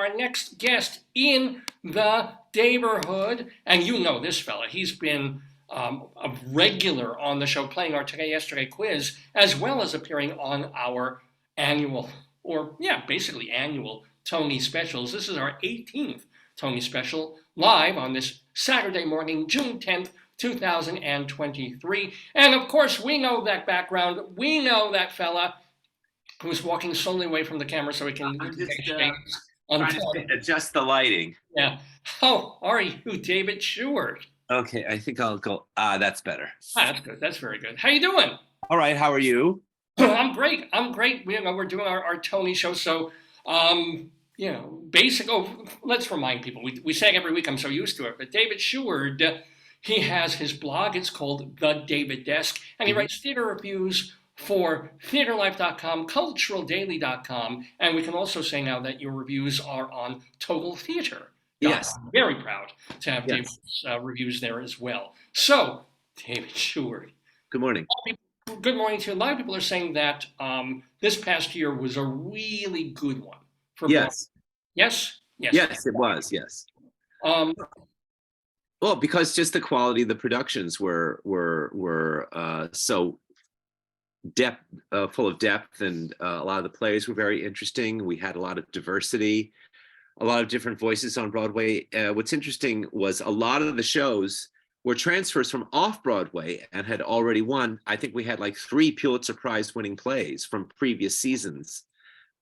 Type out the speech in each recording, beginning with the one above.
Our next guest in the Daverhood, and you know this fella. He's been a regular on the show, playing our Today Yesterday quiz, as well as appearing on our annual, or yeah, basically annual Tony specials. This is our 18th Tony special, live on this Saturday morning, June 10th, 2023. And of course, we know that background. We know that fella who's walking slowly away from the camera so he can I'm take just shapes. trying to adjust the lighting. Yeah. How are you, David Sheward? Okay, I think I'll go. That's better. That's good. That's very good. How you doing? All right, how are you? I'm great. I'm great. We're doing our Tony show. So, basic. Oh, let's remind people. We say it every week. I'm so used to it. But David Sheward, he has his blog. It's called The David Desk, and he writes theater reviews for theaterlife.com, culturaldaily.com, and we can also say now that your reviews are on TotalTheater. Yes. I'm very proud to have David's reviews there as well. So, David Sheward. Good morning. Good morning to you. A lot of people are saying that this past year was a really good one for Broadway. Yes? Yes, it was, yes. Well, because just the quality of the productions were so full of depth, and a lot of the plays were very interesting. We had a lot of diversity, a lot of different voices on Broadway. What's interesting was a lot of the shows were transfers from off-Broadway and had already won. I think we had like 3 Pulitzer Prize winning plays from previous seasons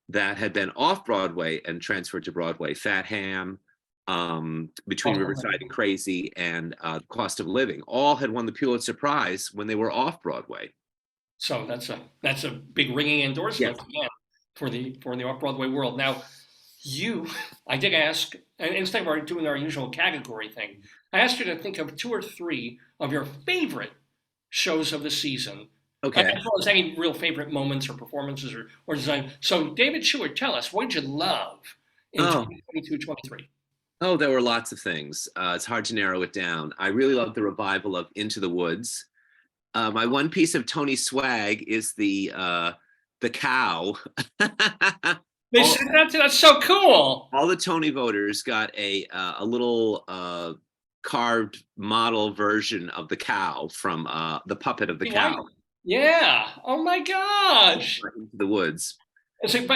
that had been off-Broadway and transferred to Broadway. Fat Ham, Between Riverside and Crazy, and Cost of Living, all had won the Pulitzer Prize when they were off-Broadway. So that's a big ringing endorsement again for the off-Broadway world. Now, I did ask, and instead of doing our usual category thing, I asked you to think of 2 or 3 of your favorite shows of the season. Okay. As well as any real favorite moments or performances or design. So, David Sheward, tell us, what did you love in 2022-23? Oh, there were lots of things. It's hard to narrow it down. I really loved the revival of Into the Woods. My one piece of Tony swag is the cow. That's so cool. All the Tony voters got a little carved model version of the cow from the puppet of the cow. Yeah. Oh my gosh. Into the Woods. It's an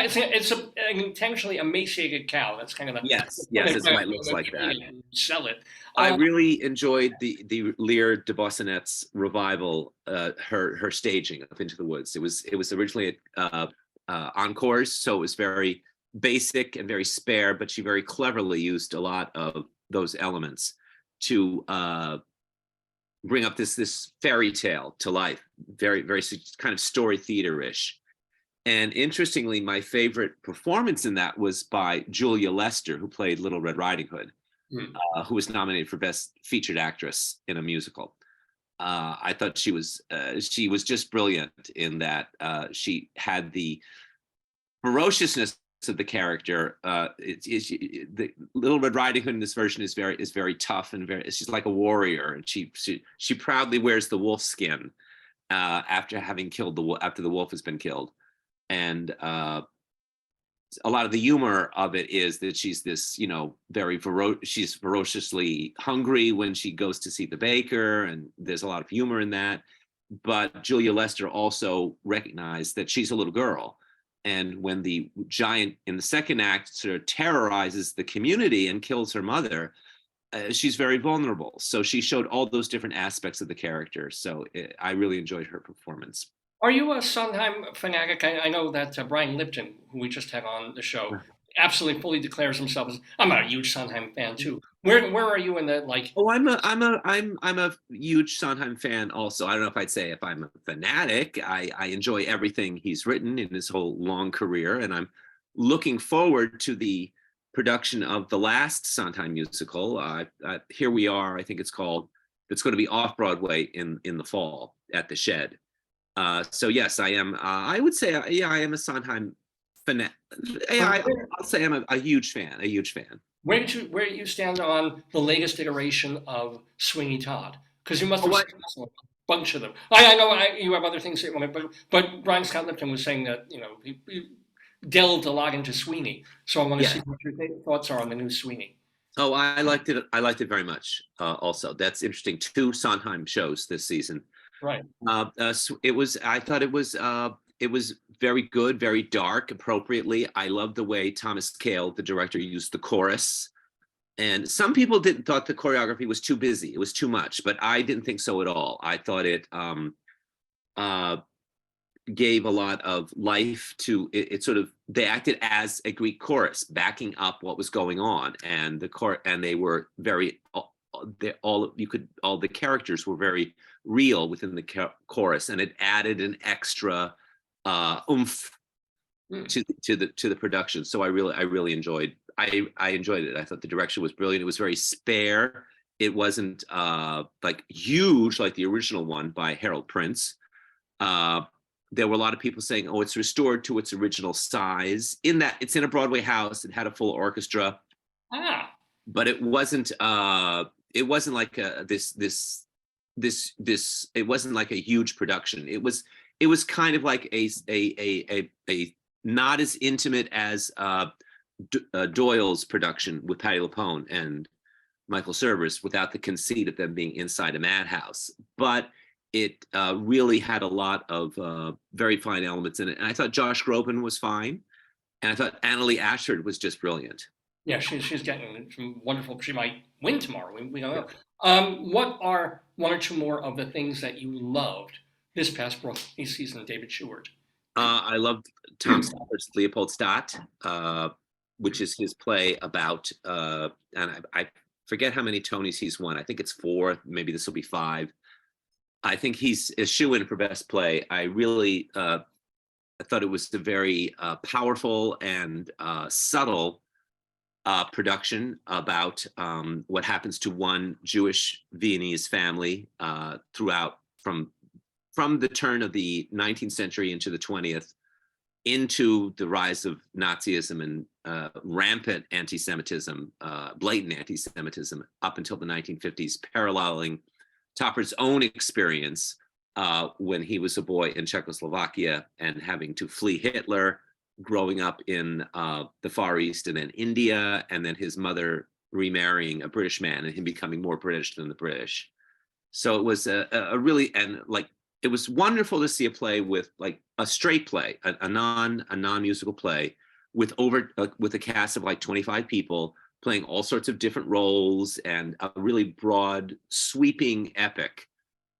intentionally emaciated cow. That's kind of the yes. That's why it looks like that. Sell it. I really enjoyed the Lear de Bossonet's revival, her staging of Into the Woods. It was originally encores, so it was very basic and very spare, but she very cleverly used a lot of those elements to bring up this fairy tale to life, very, very kind of story theater-ish. And interestingly, my favorite performance in that was by Julia Lester, who played Little Red Riding Hood, who was nominated for Best Featured Actress in a Musical. I thought she was just brilliant in that. She had the ferociousness of the character. The Little Red Riding Hood in this version is very tough and she's like a warrior, and she proudly wears the wolf skin after having killed after the wolf has been killed. And a lot of the humor of it is that she's this, she's ferociously hungry when she goes to see the baker, and there's a lot of humor in that. But Julia Lester also recognized that she's a little girl. And when the giant in the second act sort of terrorizes the community and kills her mother, she's very vulnerable. So she showed all those different aspects of the character. So I really enjoyed her performance. Are you a Sondheim fanatic? I know that Brian Lipton, who we just had on the show, absolutely fully declares himself as. I'm a huge Sondheim fan too. Where are you in the like? Oh, I'm a huge Sondheim fan also. I don't know if I'd say if I'm a fanatic. I enjoy everything he's written in his whole long career, and I'm looking forward to the production of the last Sondheim musical. Here We Are, I think it's called. It's going to be off Broadway in the fall at the Shed. So yes, I am. I would say, I am a Sondheim fan. I'll say I'm a huge fan. Where do you stand on the latest iteration of Sweeney Todd? Because you must have seen a bunch of them. I know you have other things that you want to, but Brian Scott Lipton was saying that delved a lot into Sweeney. So I want to Yeah. see what your thoughts are on the new Sweeney. Oh, I liked it. I liked it very much. Also, that's interesting. Two Sondheim shows this season. Right. It was. I thought it was. It was very good, very dark, appropriately. I loved the way Thomas Kail, the director, used the chorus. And some people didn't thought the choreography was too busy. It was too much, but I didn't think so at all. I thought it uh, gave a lot of life to it. It sort of, they acted as a Greek chorus, backing up what was going on, and they were very all the characters were very real within the chorus, and it added an extra oomph to the production. So I really enjoyed. I enjoyed it. I thought the direction was brilliant. It was very spare. It wasn't like huge like the original one by Harold Prince. There were a lot of people saying, "Oh, it's restored to its original size." In that, it's in a Broadway house. It had a full orchestra, but it wasn't. It wasn't like this. It wasn't like a huge production. It was kind of like a not as intimate as Doyle's production with Patti LuPone and Michael Cerveris, without the conceit of them being inside a madhouse. But it really had a lot of very fine elements in it. And I thought Josh Groban was fine. And I thought Annalee Ashford was just brilliant. Yeah, she's getting some wonderful. She might win tomorrow. We don't know. What are one or two more of the things that you loved this past Broadway season of David Sheward? I loved Tom Stoppard's Leopoldstadt, which is his play about, and I forget how many Tonys he's won. I think it's 4. Maybe this will be 5. I think he's a shoo-in for best play. I really I thought it was a very powerful and subtle production about what happens to one Jewish Viennese family throughout from the turn of the 19th century into the 20th, into the rise of Nazism and rampant anti-Semitism, blatant anti-Semitism up until the 1950s, paralleling Topper's own experience when he was a boy in Czechoslovakia and having to flee Hitler, growing up in the Far East and then India, and then his mother remarrying a British man and him becoming more British than the British. So it was a really, and like, it was wonderful to see a play with like a straight play, a non-musical play with a cast of like 25 people playing all sorts of different roles, and a really broad, sweeping epic.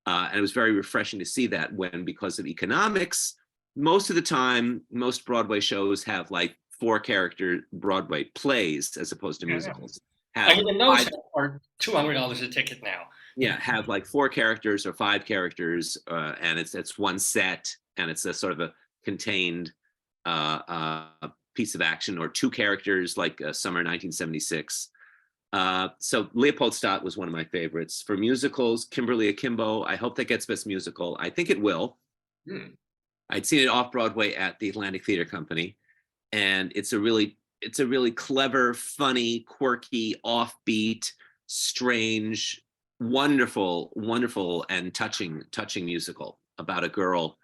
And it was very refreshing to see that when, because of economics, most of the time, most Broadway shows have like 4-character Broadway plays as opposed to musicals. And those are $200 a ticket now. Yeah, have like 4 characters or 5 characters, and it's one set, and it's a sort of a contained piece of action, or 2 characters like Summer 1976. So Leopoldstadt was one of my favorites. For musicals, Kimberly Akimbo, I hope that gets Best Musical. I think it will. I'd seen it off Broadway at the Atlantic Theater Company, and it's a really clever, funny, quirky, offbeat, strange, wonderful and touching musical about a girl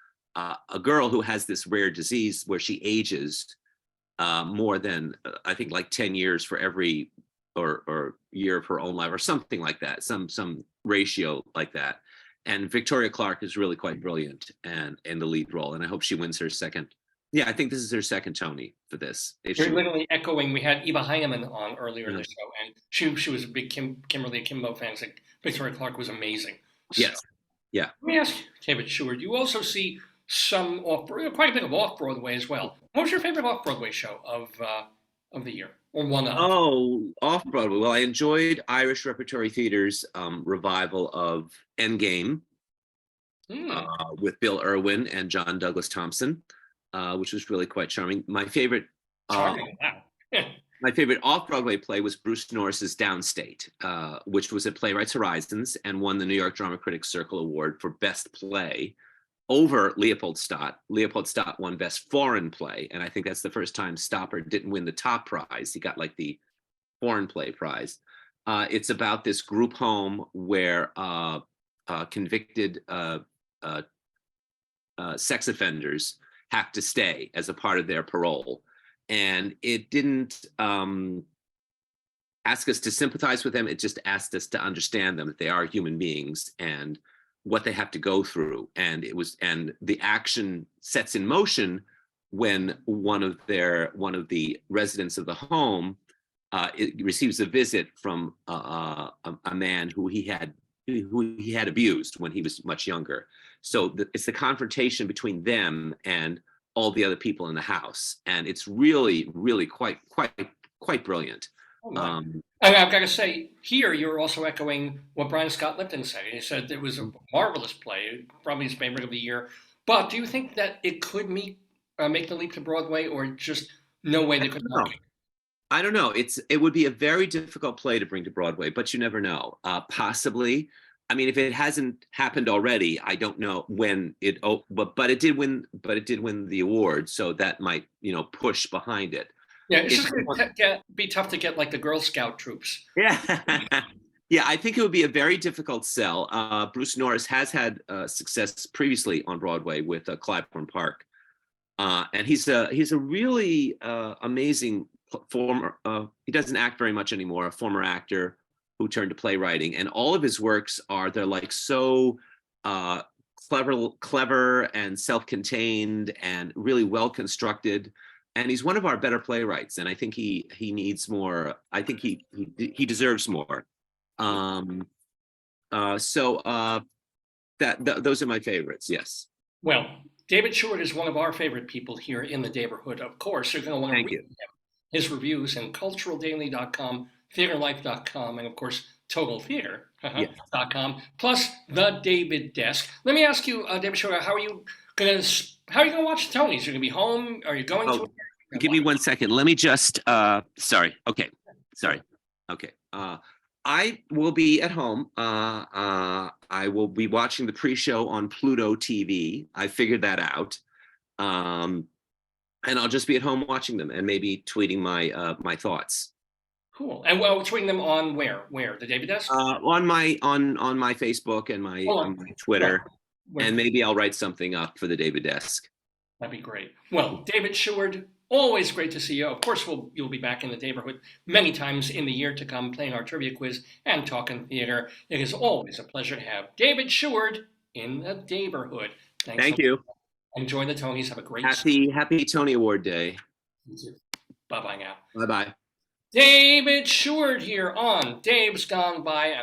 who has this rare disease where she ages more than I think like 10 years for every or year of her own life, or something like that, some ratio like that. And Victoria Clark is really quite brilliant and in the lead role, and I hope she wins her second. Yeah, I think this is her second Tony for this. You're literally echoing. We had Eva Heinemann on earlier in the show, and she was a big Kimberly Akimbo fan. Like, Victoria Clark was amazing. So, yes, yeah. Let me ask you, David Sheward. You also see some quite a bit of off Broadway as well. What was your favorite off Broadway show of the year, or one of? Oh, off Broadway. Well, I enjoyed Irish Repertory Theater's revival of Endgame with Bill Irwin and John Douglas Thompson, which was really quite charming. My favorite, my favorite off-Broadway play was Bruce Norris's Downstate, which was at Playwrights Horizons and won the New York Drama Critics Circle Award for Best Play over Leopoldstadt. Leopoldstadt won Best Foreign Play, and I think that's the first time Stoppard didn't win the top prize. He got like the foreign play prize. It's about this group home where convicted sex offenders have to stay as a part of their parole. and it didn't ask us to sympathize with them. It just asked us to understand them, that they are human beings and what they have to go through. And the action sets in motion when one of the residents of the home receives a visit from a man who he had abused when he was much younger. So it's the confrontation between them and all the other people in the house, and it's really, really quite brilliant. Oh, and I've got to say, here you're also echoing what Brian Scott Lipton said. He said it was a marvelous play, probably his favorite of the year. But do you think that it could make the leap to Broadway, or just no way they could not? I don't know. It would be a very difficult play to bring to Broadway, but you never know. Possibly. I mean, if it hasn't happened already, I don't know when it. Oh, but it did win. But it did win the award, so that might push behind it. Yeah, it's just going to be tough to get like the Girl Scout troops. Yeah, yeah. I think it would be a very difficult sell. Bruce Norris has had success previously on Broadway with Clybourne Park, and he's a really amazing former. He doesn't act very much anymore. A former actor who turned to playwriting, and all of his works they're like so clever and self-contained and really well constructed. And he's one of our better playwrights, and I think he needs more. I think he deserves more. Those are my favorites. Yes. Well, David Sheward is one of our favorite people here in the Daverhood. Of course, you're going to want to read his reviews in culturaldaily.com, theaterlife.com, and of course, TotalTheater.com, plus the David Desk. Let me ask you, David Sheward, how are you going to watch the Tonys? You're going to be home? Are you going to? Give me 1 second. Let me just. Sorry. Okay. Sorry. Okay. I will be at home. I will be watching the pre-show on Pluto TV. I figured that out. And I'll just be at home watching them and maybe tweeting my thoughts. Cool. And tweeting them on where? The David Desk? On my Facebook and my Twitter, and maybe I'll write something up for the David Desk. That'd be great. Well, David Sheward, always great to see you. Of course, you'll be back in the Daverhood many times in the year to come, playing our trivia quiz and talking theater. It is always a pleasure to have David Sheward in the Daverhood. Thank you. Enjoy the Tonys. Have a great happy Tony Award Day. Bye-bye now. Bye-bye. David Sheward here on Dave's Gone By.